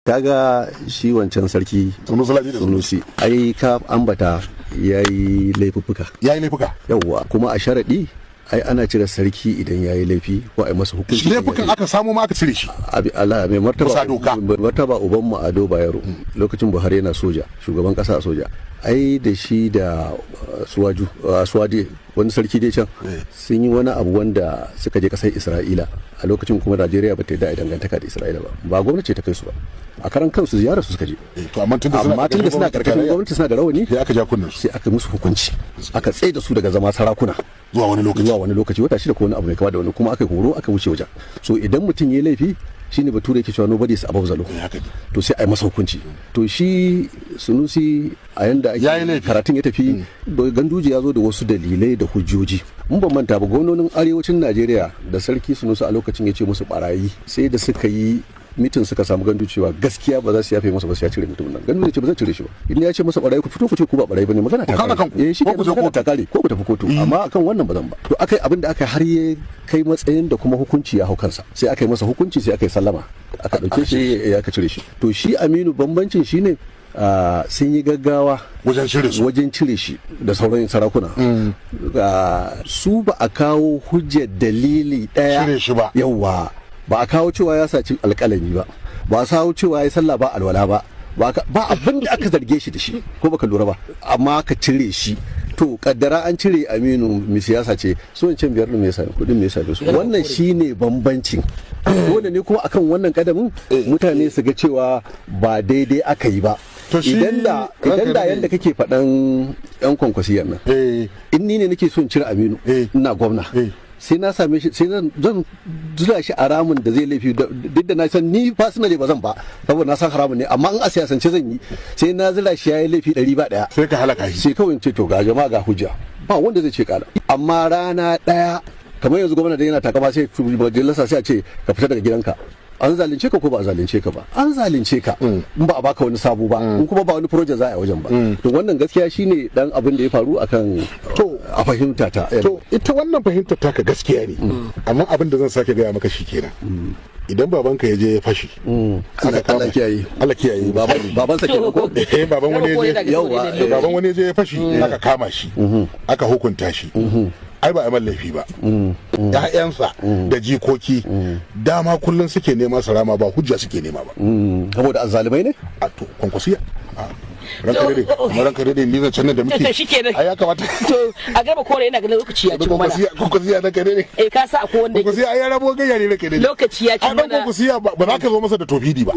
kaga shi wancan sarki Sunusi ai ka ambata yayi laifuffuka yawwa kuma a sharadi ai ana cire sarki idan yayi laifi ko ai masa hukunci laifukan aka samu ma aka cire shi Allah mai martaba uban mu Ado Bayero lokacin Buhari yana soja shugaban kasa a soja ai da shi da Suwade wani sarki dai can sun yi wani abu wanda suka je kasar Isra'ila a lokacin kuma Najeriya ba ta yi da dangantaka da Isra'ila ba gwamnati ta kai su ba a karan kansu ziyara su suka je to amma tunda suna karkashin gwamnati suna da rawani sai aka ja kunnan sai aka musu hukunci aka tsaye da su daga zama sarakuna zuwa wani lokaci wata shida ko wani abu mai kama da wani kuma aka horo aka wuce wajen so idan mutum ya laifi shine bature yake cewa nobody is above the law to sai a yi masa hukunci to shi Sunusi a yanda ake karatun ya tafi Ganduje ya zo da wasu dalilai da hujjoji mun ban manta ba gwamnonin arewacin Najeriya da sarki Sunusi a lokacin ya ce musu barayi sai da suka yi mitin suka samu gandu cewa gaskiya ba za su yafe masa ba sai ya cire mutumin nan gandu zai ce ba zai cire shi ba in ya ce masa barayi ku fito ku ce ku ba barayi bane magana ta kare shi ko ku ta kare ko ku tafi kotu amma akan wannan ba zan ba to akai abin da aka har ya kai matsayin da kuma hukunci ya hau kansa sai aka yi masa hukunci sai aka yi sallama aka dauke shi aka cire shi to shi Aminu bambancin shine sun yi gaggawa wajen cire shi da sauran sarakuna su ba a kawo hujjar dalili daya yawa ba a kawo cewa ya saci alƙalami ba a kawo cewa ya sallah ba alwala ba abin da aka zarge shi da shi ko baka lura ba amma ka cire shi to kaddara an cire Aminu mai siyasa ce so wancan biyar din me yasa kudin me yasa su wannan shine bambancin dole ne kuma akan wannan kadamin mutane su ga cewa ba daidai aka yi ba idan da yanda kake faɗan yan kwankwasiyar nan in ni ne nake son cire Aminu ina gwamna sai na same shi sai zan zura shi a ramin da zai laifi duk da na san ni personally ba zan ba saboda na san haramun ne amma in a siyasance zan yi sai na zura shi yayi laifi 100 ba daya sai ka halaka shi sai kawai ce to ga jama'a ga hujja ba wanda zai ce kala amma rana daya kamar yanzu gwamnati yana takama sai majalisa sai a ce ka fita daga gidanka an zalunce ka ko ba a zalunce ka ba an zalunce ka in ba a baka wani sabo ba in kuma ba wani project za a yi wajen ba to wannan gaskiya shine dan abin da ya faru akan to a fahimta ta to ita wannan fahimtar taka gaskiya ne amma abin da zan sake gaya maka shi kenan idan babanka ya je ya fashi Allah kiyaye baban sa kenan ko baban wani ya je ya fashi aka kama shi aka hukunta shi ai ba a laifi ba ƴaƴansa da jikoki dama kullum suke nema su rama ba hujja suke nema ba saboda azzalumai ne a to kwankwasiya ranka dai ni zan canna da muke ai ya kamata to a gaba kore yana ga lokaci ya ci mana kwankwasiya ranka dai ka sa akwai wanda kwankwasiya ai ya rabo gayya ne ranka dai lokaci ya ci mana kwankwasiya ba za ka zo masa da tofidi ba